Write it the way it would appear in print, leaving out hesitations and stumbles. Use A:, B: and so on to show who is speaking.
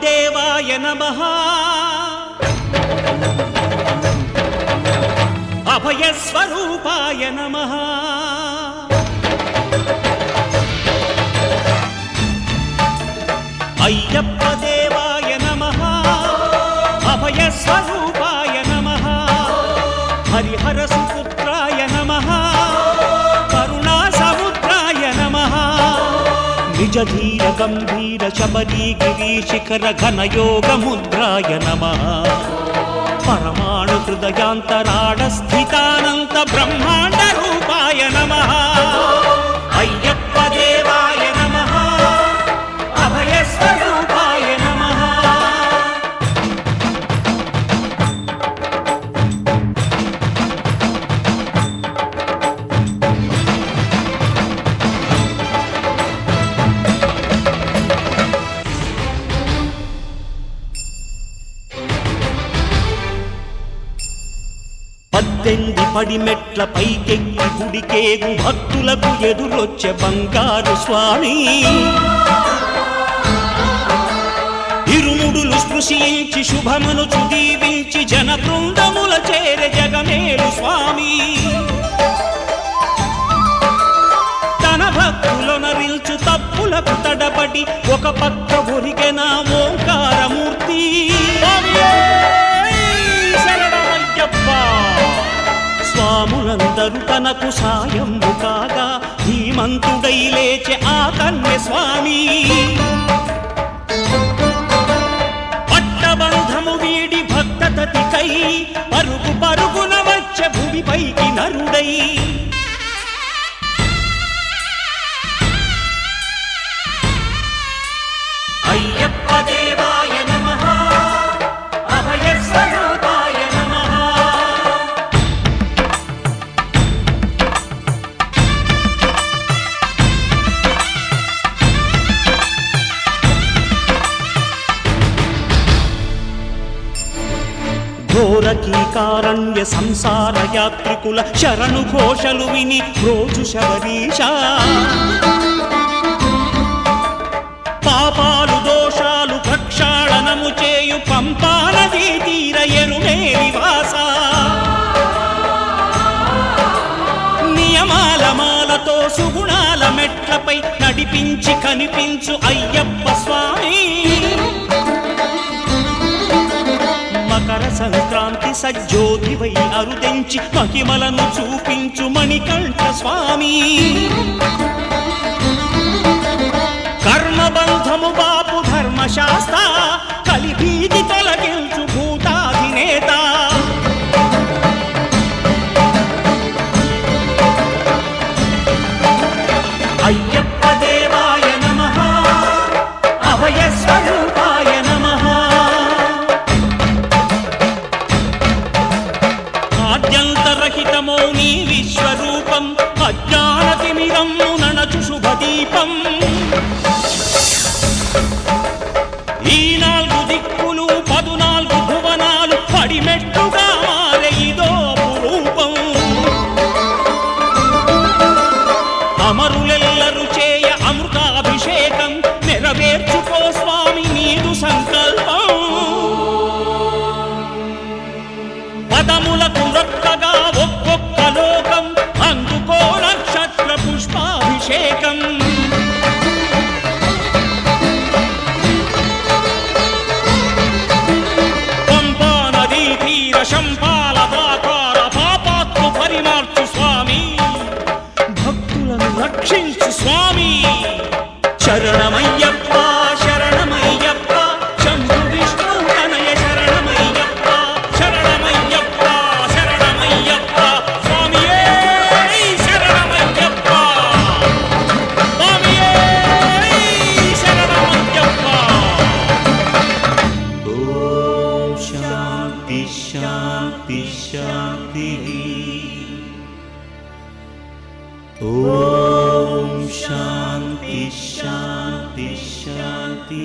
A: దేవాయ నమః అభయ స్వరూపాయ నమః అయ్యప్ప దేవాయ నమః అభయ స్వరూపాయ నమః హరిహర సుపుత్రాయ నమః కరుణా సముద్రాయ నమః నిజ ధీర గంభీర శబరీ గిరీశిఖర ఘనయోగ ముద్రాయ నమః పరమాణు హృదయాంతరాడ స్థితానంత బ్రహ్మాండ రూపాయ నమః అయ్యప్ప దేవాయ నమః అభయ స్వరూపాయ నమః పద్దెంది పడిమెట్ల పైకెక్కి గుడికేగు భక్తులకు ఎదురొచ్చే బంగారు స్వామి ఇరుముడులు స్పృశించి శుభమనుచు దీవించి జన బృందముల చేరే జగమేలు స్వామి తన భక్తులొనరిల్చు తప్పులకు తడబడి ఒక పక్క ఒరిగెన ఓంకారమూర్తి స్వాములందరూ తనకు సాయము కాగా ధీమంతుడై లేచే ఆ కన్య స్వామి పట్టబంధము వీడి భక్తతతికై పరుగు పరుగున వచ్చే భూమిపైకి నరుడై అయ్యప్ప దేవాయ నమః అభయ స్వరూపాయ నమః ఘోరకీకారణ్య సంసార యాత్రికుల శరణు ఘోషలు విని రోజు శబరీశ పాపాలు దోషాలు ప్రక్షాళనము చేయు పంపా నదీ తీర ఎరుమేలి వాస నియమాల మాలతో సుగుణాల మెట్లపై నడిపించి కనిపించు అయ్యప్ప స్వామి మకర సంక్రాంతి సజ్జోతివై అరుదెంచి మహిమలను చూపించు మణికంఠ స్వామి కర్మబంధము బాపు ధర్మశాస్త్ర కలిభీతి తొలగించు భూతాధినేత అయ్యప్ప దేవాయ నమః అభయ స్వరూపాయ నమః ఆద్యంతరహితమో నీ విశ్వరూపం అజ్ఞానతిమిరము ననచు శుభదీపం ఈ నాలుగు దిక్కులు 14 భువనాలు పడిమెట్టుగా మారే ఇదో అపురూపం అమరులెల్లరు చేయ అమృతాభిషేకం నెరవేర్చుకో స్వామి నీదు సంకల్పం పదములకు రొక్కగా ఒక్కొక్క లోకం అందుకో నక్షత్ర పుష్పాభిషేకం పంపా నదీ తీర శంపాల దాకార పాపాత్మ పరిమార్చు స్వామి భక్తులను రక్షించు స్వామి శరణమయ్యప్ప శరణమయ్యప్ప శంభు విష్ణు తనయ శరణమయ్యప్ప శరణమయ్యప్ప శరణమయ్యప్ప స్వామియే శరణమయ్యప్ప స్వామియే శరణమయ్యప్ప ఓం శాంతి శాంతి శాంతి ఓం శాంతి శాంతి శాంతి